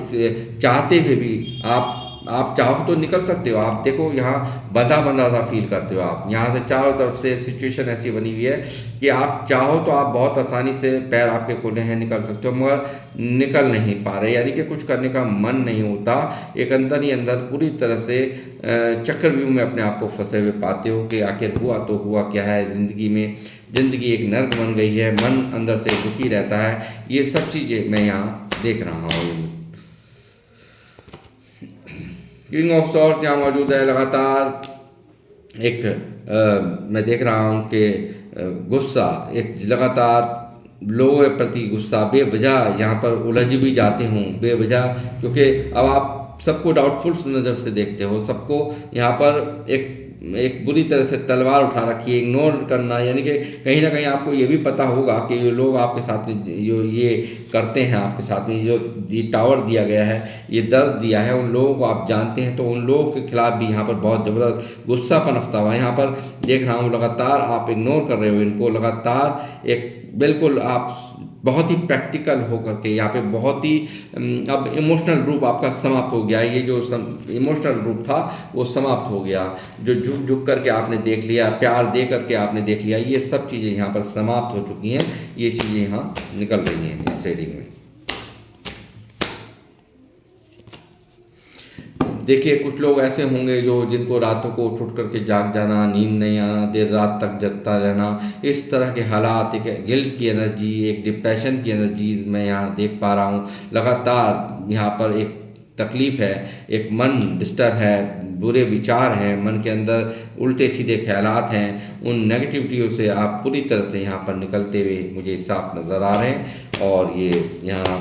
चाहते हुए भी आप चाहो तो निकल सकते हो। आप देखो यहाँ बंधा बंधा सा फील करते हो आप, यहाँ से चारों तरफ से सिचुएशन ऐसी बनी हुई है कि आप चाहो तो आप बहुत आसानी से, पैर आपके खुले हैं, निकल सकते हो, मगर निकल नहीं पा रहे, यानी कि कुछ करने का मन नहीं होता। एक अंदर ही अंदर पूरी तरह से चक्रव्यूह में अपने आप को फंसे हुए पाते हो कि आखिर हुआ तो हुआ क्या है ज़िंदगी में। ज़िंदगी एक नर्क बन गई है, मन अंदर से दुखी रहता है। ये सब चीज़ें मैं यहाँ देख रहा हूँ। किंग ऑफ सॉर्ड्स यहाँ मौजूद है। लगातार एक मैं देख रहा हूँ कि गुस्सा, एक लगातार लोगों के प्रति गुस्सा, बेवजह यहाँ पर उलझ भी जाते हूँ, बेवजह, क्योंकि अब आप सबको डाउटफुल नज़र से देखते हो, सबको यहाँ पर एक बुरी तरह से तलवार उठा रखी है, इग्नोर करना, यानी कि कहीं ना कहीं आपको ये भी पता होगा कि ये लोग आपके साथ में जो ये करते हैं, आपके साथ में जो ये टावर दिया गया है, ये दर्द दिया है, उन लोगों को आप जानते हैं, तो उन लोगों के खिलाफ भी यहाँ पर बहुत ज़बरदस्त गुस्सा पनपता हुआ है। यहाँ पर देख रहा हूँ लगातार आप इग्नोर कर रहे हो इनको, लगातार एक बिल्कुल आप बहुत ही प्रैक्टिकल होकर के यहाँ पे बहुत ही अब इमोशनल रूप आपका समाप्त हो गया। ये जो इमोशनल रूप था वो समाप्त हो गया, जो झुक झुक करके आपने देख लिया, प्यार दे करके आपने देख लिया, ये सब चीज़ें यहाँ पर समाप्त हो चुकी हैं। ये चीज़ें यहाँ निकल रही हैं इस रीडिंग में। देखिए कुछ लोग ऐसे होंगे जो जिनको रातों को उठ करके जाग जाना, नींद नहीं आना, देर रात तक जगता रहना, इस तरह के हालात, एक गिल्ट की एनर्जी, एक डिप्रेशन की एनर्जीज मैं यहाँ देख पा रहा हूँ। लगातार यहाँ पर एक तकलीफ़ है, एक मन डिस्टर्ब है, बुरे विचार हैं, मन के अंदर उल्टे सीधे ख्यालात हैं, उन नेगेटिविटियों से आप पूरी तरह से यहाँ पर निकलते हुए मुझे साफ नज़र आ रहे हैं। और ये यहाँ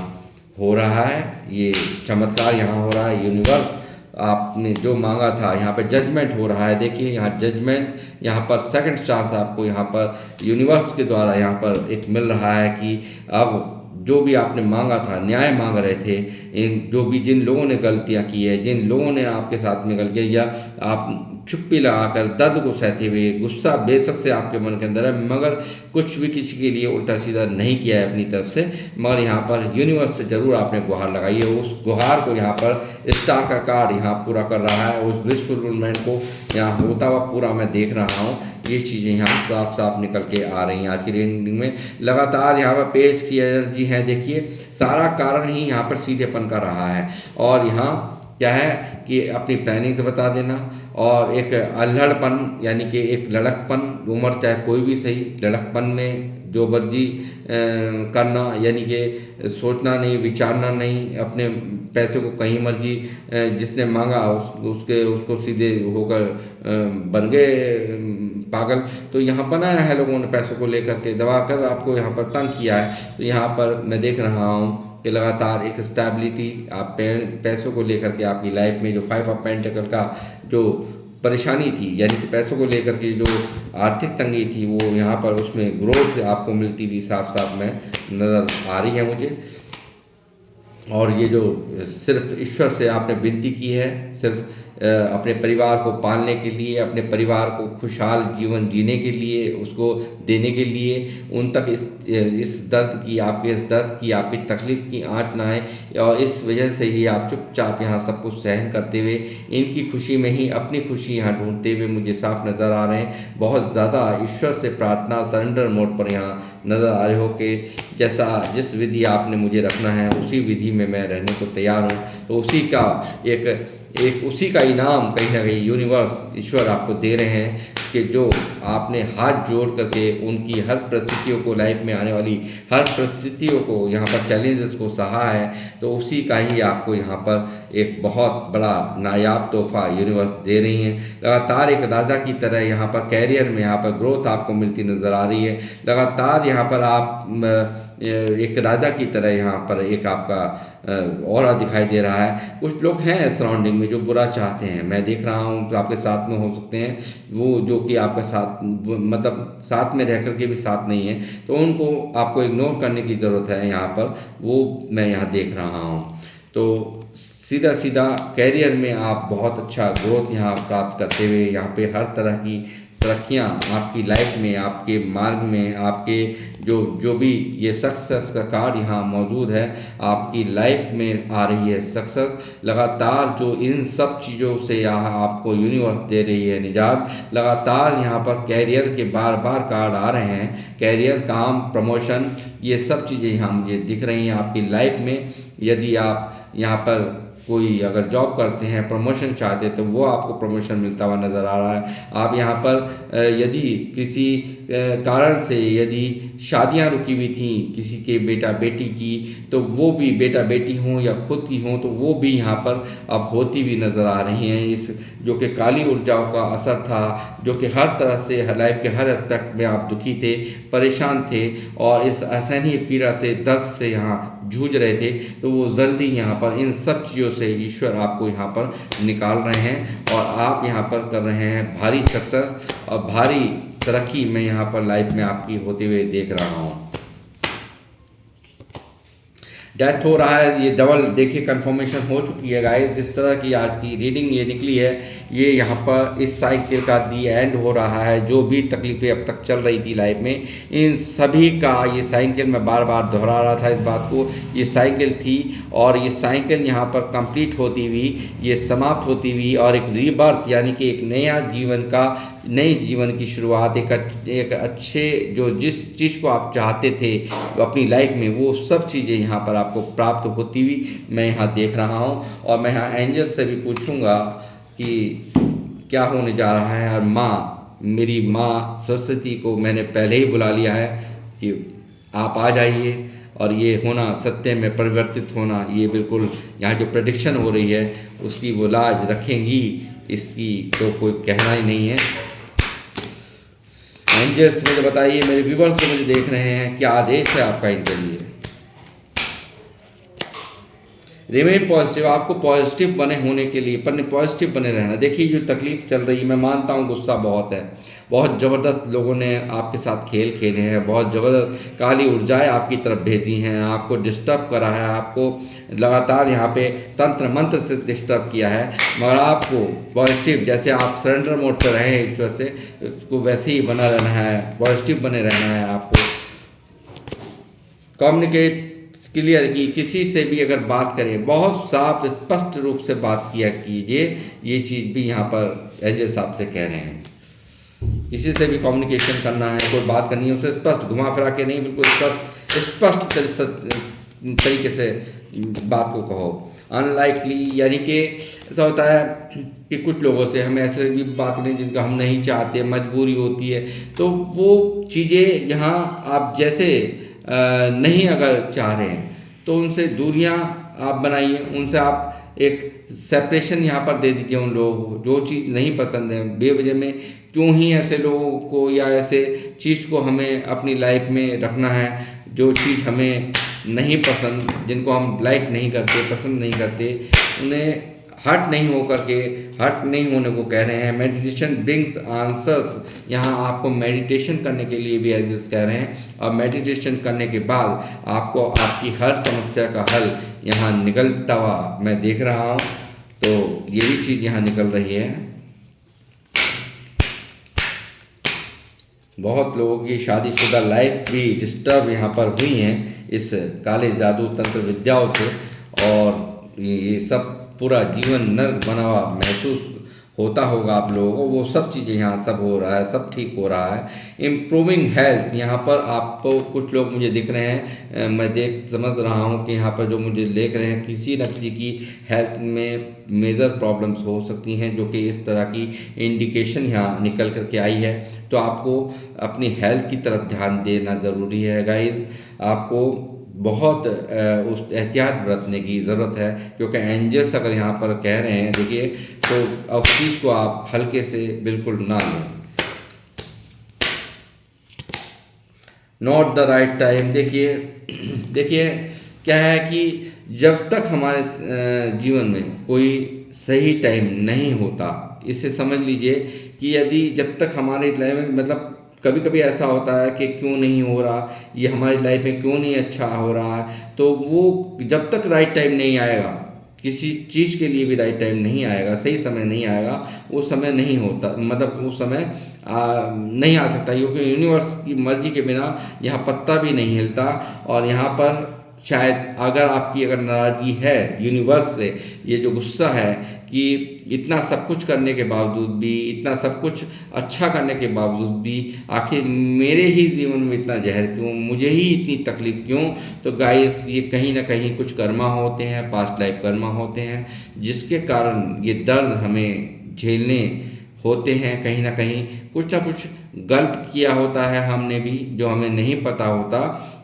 हो रहा है, ये चमत्कार यहाँ हो रहा है। यूनिवर्स आपने जो मांगा था, यहाँ पे जजमेंट हो रहा है। देखिए यहाँ जजमेंट, यहाँ पर सेकंड चांस आपको यहाँ पर यूनिवर्स के द्वारा यहाँ पर एक मिल रहा है कि अब जो भी आपने मांगा था, न्याय मांग रहे थे, जिन लोगों ने गलतियाँ की है, जिन लोगों ने आपके साथ में गलतियाँ, या आप चुप्पी लगाकर दर्द को सहते हुए, गुस्सा बेशक से आपके मन के अंदर है, मगर कुछ भी किसी के लिए उल्टा सीधा नहीं किया है अपनी तरफ से, मगर यहाँ पर यूनिवर्स से ज़रूर आपने गुहार लगाई है। उस गुहार को यहाँ पर स्टार का कार्ड यहाँ पूरा कर रहा है, उस विश्वफुलमेंट को यहाँ होता हुआ पूरा मैं देख रहा हूँ। ये चीज़ें यहाँ साफ साफ निकल के आ रही हैं आज की रीडिंग में। लगातार यहाँ पर पेज की एनर्जी है, देखिए सारा कारण ही यहाँ पर सीधेपन का रहा है। और यहाँ क्या है कि अपनी प्लानिंग से बता देना, और एक अल्हड़पन, यानी कि एक लड़कपन, उम्र चाहे कोई भी सही, लड़कपन में जो मर्जी करना, यानी कि सोचना नहीं, विचारना नहीं, अपने पैसे को कहीं मर्जी जिसने मांगा उसको सीधे होकर बन गए पागल। तो यहाँ बनाया है लोगों ने, पैसों को लेकर के दबा कर आपको यहाँ पर तंग किया है। तो यहाँ पर मैं देख रहा हूँ कि लगातार एक स्टेबिलिटी, आप पैसों को लेकर के आपकी लाइफ में जो 5 ऑफ पेंटिकल का जो परेशानी थी, यानी कि पैसों को लेकर के जो आर्थिक तंगी थी, वो यहाँ पर उसमें ग्रोथ आपको मिलती हुई साफ साफ में नज़र आ रही है मुझे। और ये जो सिर्फ ईश्वर से आपने विनती की है, सिर्फ अपने परिवार को पालने के लिए, अपने परिवार को खुशहाल जीवन जीने के लिए, उसको देने के लिए, उन तक इस दर्द की, आपकी तकलीफ़ की आंच ना आए, और इस वजह से ही आप चुपचाप यहाँ सब कुछ सहन करते हुए, इनकी खुशी में ही अपनी खुशी यहाँ ढूंढते हुए मुझे साफ नज़र आ रहे हैं। बहुत ज़्यादा ईश्वर से प्रार्थना, सरेंडर मोड पर यहाँ नज़र आ रहे हो कि जिस विधि आपने मुझे रखना है, उसी विधि में मैं रहने को तैयार हूँ। तो उसी का इनाम कहीं ना कहीं यूनिवर्स, ईश्वर आपको दे रहे हैं कि जो आपने हाथ जोड़ करके उनकी हर परिस्थितियों को, लाइफ में आने वाली हर परिस्थितियों को, यहाँ पर चैलेंजेस को सहा है, तो उसी का ही आपको यहाँ पर एक बहुत बड़ा नायाब तोहफा यूनिवर्स दे रही है। लगातार एक राजा की तरह यहाँ पर कैरियर में यहाँ पर ग्रोथ आपको मिलती नज़र आ रही है। लगातार यहाँ पर आप एक राजा की तरह यहाँ पर एक आपका ऑरा दिखाई दे रहा है। कुछ लोग हैं सराउंडिंग में जो बुरा चाहते हैं, मैं देख रहा हूँ, तो आपके साथ में हो सकते हैं वो जो कि आपका साथ, मतलब साथ में रह कर के भी साथ नहीं है, तो उनको आपको इग्नोर करने की ज़रूरत है यहाँ पर, वो मैं यहाँ देख रहा हूँ। तो सीधा सीधा कैरियर में आप बहुत अच्छा ग्रोथ यहाँ प्राप्त करते हुए, यहाँ पे हर तरह की तरक्कियाँ आपकी लाइफ में, आपके मार्ग में, आपके जो भी ये सक्सेस का कार्ड यहाँ मौजूद है, आपकी लाइफ में आ रही है सक्सेस। लगातार जो इन सब चीज़ों से यहाँ आपको यूनिवर्स दे रही है निजात। लगातार यहाँ पर कैरियर के बार बार कार्ड आ रहे हैं, कैरियर, काम, प्रमोशन, ये सब चीज़ें यहाँ मुझे दिख रही हैं आपकी लाइफ में। यदि आप यहाँ पर कोई अगर जॉब करते हैं, प्रमोशन चाहते हैं, तो वो आपको प्रमोशन मिलता हुआ नज़र आ रहा है। आप यहाँ पर यदि किसी कारण से यदि शादियाँ रुकी हुई थी किसी के बेटा बेटी की, तो वो भी बेटा बेटी हों या खुद की हों, तो वो भी यहाँ पर अब होती हुई नज़र आ रही हैं। इस जो कि काली ऊर्जाओं का असर था, जो कि हर तरह से लाइफ के हर एस्पेक्ट में आप दुखी थे, परेशान थे और इस असहनीय पीड़ा से, दर्द से यहाँ जूझ रहे थे, तो वो जल्दी यहाँ पर इन सब चीज़ों से ईश्वर आपको यहाँ पर निकाल रहे हैं और आप यहाँ पर कर रहे हैं भारी सक्सेस और भारी तरक्की मैं यहाँ पर लाइफ में आपकी होते हुए देख रहा हूँ। डेथ हो रहा है, ये डबल देखिए कंफर्मेशन हो चुकी है गाइस। जिस तरह की आज की रीडिंग ये निकली है, ये यहाँ पर इस साइकिल का दी एंड हो रहा है। जो भी तकलीफ़ें अब तक चल रही थी लाइफ में, इन सभी का ये साइकिल, मैं बार बार दोहरा रहा था इस बात को, ये साइकिल थी और ये साइकिल यहाँ पर कंप्लीट होती हुई, ये समाप्त होती हुई और एक रीबर्थ यानी कि एक नया जीवन का, नए जीवन की शुरुआत, एक अच्छे जो जिस चीज़ को आप चाहते थे अपनी लाइफ में, वो सब चीज़ें यहाँ पर आपको प्राप्त होती हुई मैं यहाँ देख रहा हूँ। और मैं यहाँ एंजल से भी पूछूंगा कि क्या होने जा रहा है। और माँ, मेरी माँ सरस्वती को मैंने पहले ही बुला लिया है कि आप आ जाइए और ये होना, सत्य में परिवर्तित होना, ये बिल्कुल यहाँ जो प्रेडिक्शन हो रही है उसकी वो लाज रखेंगी, इसकी तो कोई कहना ही नहीं है। एंजल्स मुझे बताइए, मेरे व्यूवर्स जो मुझे देख रहे हैं, क्या आदेश है आपका इनके लिए। रिमेन पॉजिटिव, आपको पॉजिटिव बने होने के लिए पॉजिटिव बने रहना। देखिए जो तकलीफ चल रही है, मैं मानता हूँ गुस्सा बहुत है, बहुत ज़बरदस्त लोगों ने आपके साथ खेल खेले हैं, बहुत ज़बरदस्त काली ऊर्जाएं आपकी तरफ भेजी हैं, आपको डिस्टर्ब करा है, आपको लगातार यहाँ पे तंत्र मंत्र से डिस्टर्ब किया है, मगर आपको पॉजिटिव, जैसे आप सरेंडर मोड पर रहे हैं ईश्वर से, उसको वैसे ही बना रहना है, पॉजिटिव बने रहना है। आपको कम्युनिकेट क्लियर की, किसी से भी अगर बात करें बहुत साफ स्पष्ट रूप से बात किया कीजिए। ये चीज़ भी यहाँ पर एंजल साहब से कह रहे हैं। किसी से भी कम्युनिकेशन करना है, कोई बात करनी है, उसे स्पष्ट, घुमा फिरा के नहीं, बिल्कुल स्पष्ट तरीके से बात को कहो। अनलाइकली यानी कि ऐसा होता है कि कुछ लोगों से हमें ऐसे भी बात नहीं जिनको हम नहीं चाहते, मजबूरी होती है, तो वो चीज़ें यहाँ आप जैसे नहीं अगर चाह रहे हैं तो उनसे दूरियां आप बनाइए, उनसे आप एक सेपरेशन यहाँ पर दे दीजिए उन लोगों को। जो चीज़ नहीं पसंद है, बेवजह में क्यों ही ऐसे लोगों को या ऐसे चीज़ को हमें अपनी लाइफ में रखना है। जो चीज़ हमें नहीं पसंद, जिनको हम लाइक नहीं करते, पसंद नहीं करते, उन्हें हर्ट नहीं होने को कह रहे हैं। मेडिटेशन ब्रिंग्स आंसर्स, यहाँ आपको मेडिटेशन करने के लिए भी एंजल्स कह रहे हैं और मेडिटेशन करने के बाद आपको आपकी हर समस्या का हल यहाँ निकलता हुआ मैं देख रहा हूँ। तो ये भी चीज़ यहाँ निकल रही है। बहुत लोगों की शादीशुदा लाइफ भी डिस्टर्ब यहाँ पर हुई हैं इस काले जादू तंत्र विद्याओं से, और ये सब पूरा जीवन नर्क बना हुआ महसूस होता होगा आप लोगों को, वो सब चीज़ें यहाँ सब हो रहा है, सब ठीक हो रहा है। इम्प्रूविंग हेल्थ, यहाँ पर आपको कुछ लोग मुझे दिख रहे हैं, मैं देख समझ रहा हूँ कि यहाँ पर जो मुझे देख रहे हैं किसी न किसी की हेल्थ में मेजर प्रॉब्लम्स हो सकती हैं, जो कि इस तरह की इंडिकेशन यहाँ निकल करके आई है। तो आपको अपनी हेल्थ की तरफ ध्यान देना ज़रूरी है गाइस। आपको बहुत उस एहतियात बरतने की ज़रूरत है, क्योंकि एंजल्स अगर यहाँ पर कह रहे हैं देखिए, तो उस चीज़ को आप हल्के से बिल्कुल ना लें। नॉट द राइट टाइम, देखिए देखिए क्या है कि जब तक हमारे जीवन में कोई सही टाइम नहीं होता, इसे समझ लीजिए कि यदि जब तक हमारी लाइफ में मतलब कभी कभी ऐसा होता है कि क्यों नहीं हो रहा, ये हमारी लाइफ में क्यों नहीं अच्छा हो रहा है, तो वो जब तक राइट टाइम नहीं आएगा, किसी चीज़ के लिए भी राइट टाइम नहीं आएगा, सही समय नहीं आएगा, वो समय नहीं होता, मतलब वो समय नहीं आ सकता, क्योंकि यूनिवर्स की मर्जी के बिना यहाँ पत्ता भी नहीं हिलता। और यहाँ पर शायद अगर नाराज़गी है यूनिवर्स से, ये जो गुस्सा है कि इतना सब कुछ करने के बावजूद भी, इतना सब कुछ अच्छा करने के बावजूद भी आखिर मेरे ही जीवन में इतना जहर क्यों, मुझे ही इतनी तकलीफ क्यों। तो गाइस, ये कहीं ना कहीं कुछ कर्मा होते हैं, पास्ट लाइफ कर्मा होते हैं, जिसके कारण ये दर्द हमें झेलने होते हैं। कहीं ना कुछ गलत किया होता है हमने भी, जो हमें नहीं पता होता।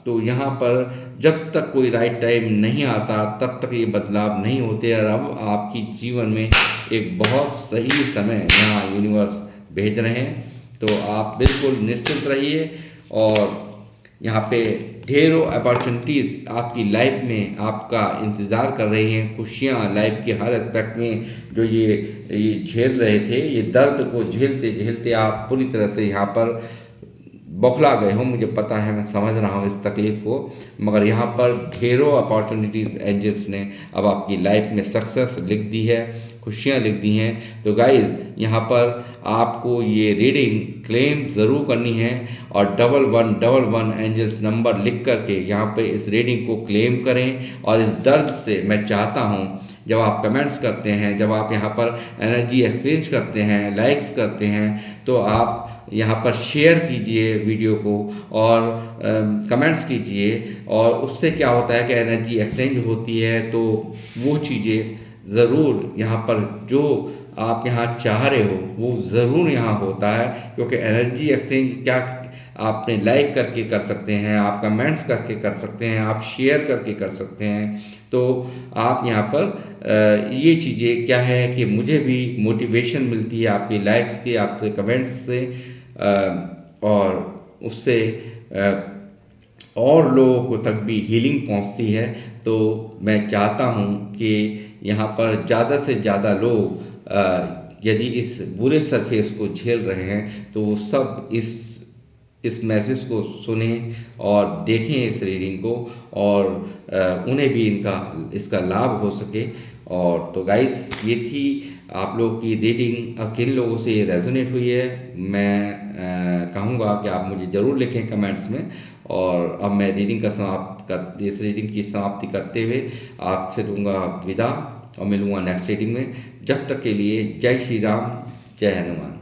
तो यहाँ पर जब तक कोई राइट टाइम नहीं आता, तब तक ये बदलाव नहीं होते। और अब आपकी जीवन में एक बहुत सही समय यहाँ यूनिवर्स भेज रहे हैं, तो आप बिल्कुल निश्चिंत रहिए। और यहाँ पे ढेरों अपॉर्चुनिटीज़ आपकी लाइफ में आपका इंतज़ार कर रही हैं। खुशियाँ लाइफ के हर एस्पेक्ट में जो ये झेल रहे थे, ये दर्द को झेलते झेलते आप पूरी तरह से यहाँ पर बौखला गए हो, मुझे पता है, मैं समझ रहा हूँ इस तकलीफ़ को। मगर यहाँ पर ढेरों अपॉर्चुनिटीज़ एंजल्स ने अब आपकी लाइफ में सक्सेस लिख दी है, खुशियाँ लिख दी हैं। तो गाइज़, यहाँ पर आपको ये रीडिंग क्लेम ज़रूर करनी है, और 1111 एंजल्स नंबर लिख करके यहाँ पे इस रीडिंग को क्लेम करें। और इस दर्द से मैं चाहता हूँ, जब आप कमेंट्स करते हैं, जब आप यहाँ पर एनर्जी एक्सचेंज करते हैं, लाइक्स करते हैं, तो आप यहाँ पर शेयर कीजिए वीडियो को, और कमेंट्स कीजिए। और उससे क्या होता है कि एनर्जी एक्सचेंज होती है, तो वो चीज़ें ज़रूर यहाँ पर जो आप यहाँ चाह रहे हो वो ज़रूर यहाँ होता है। क्योंकि एनर्जी एक्सचेंज क्या आपने लाइक करके कर सकते हैं, आप कमेंट्स करके कर सकते हैं, आप शेयर करके कर सकते हैं। तो आप यहाँ पर ये चीज़ें क्या है कि मुझे भी मोटिवेशन मिलती है आपके लाइक्स के, आपसे कमेंट्स से, और उससे और लोगों को तक भी हीलिंग पहुंचती है। तो मैं चाहता हूं कि यहाँ पर ज़्यादा से ज़्यादा लोग यदि इस बुरे सरफेस को झेल रहे हैं, तो वो सब इस मैसेज को सुने और देखें इस रीडिंग को, और उन्हें भी इसका लाभ हो सके। और तो गाइस, ये थी आप लोगों की रीडिंग। अब किन लोगों से ये रेजोनेट हुई है, मैं कहूँगा कि आप मुझे ज़रूर लिखें कमेंट्स में। और अब मैं इस रीडिंग की समाप्ति करते हुए आपसे लूँगा विदा, और मिलूँगा नेक्स्ट रीडिंग में। जब तक के लिए जय श्री राम, जय हनुमान।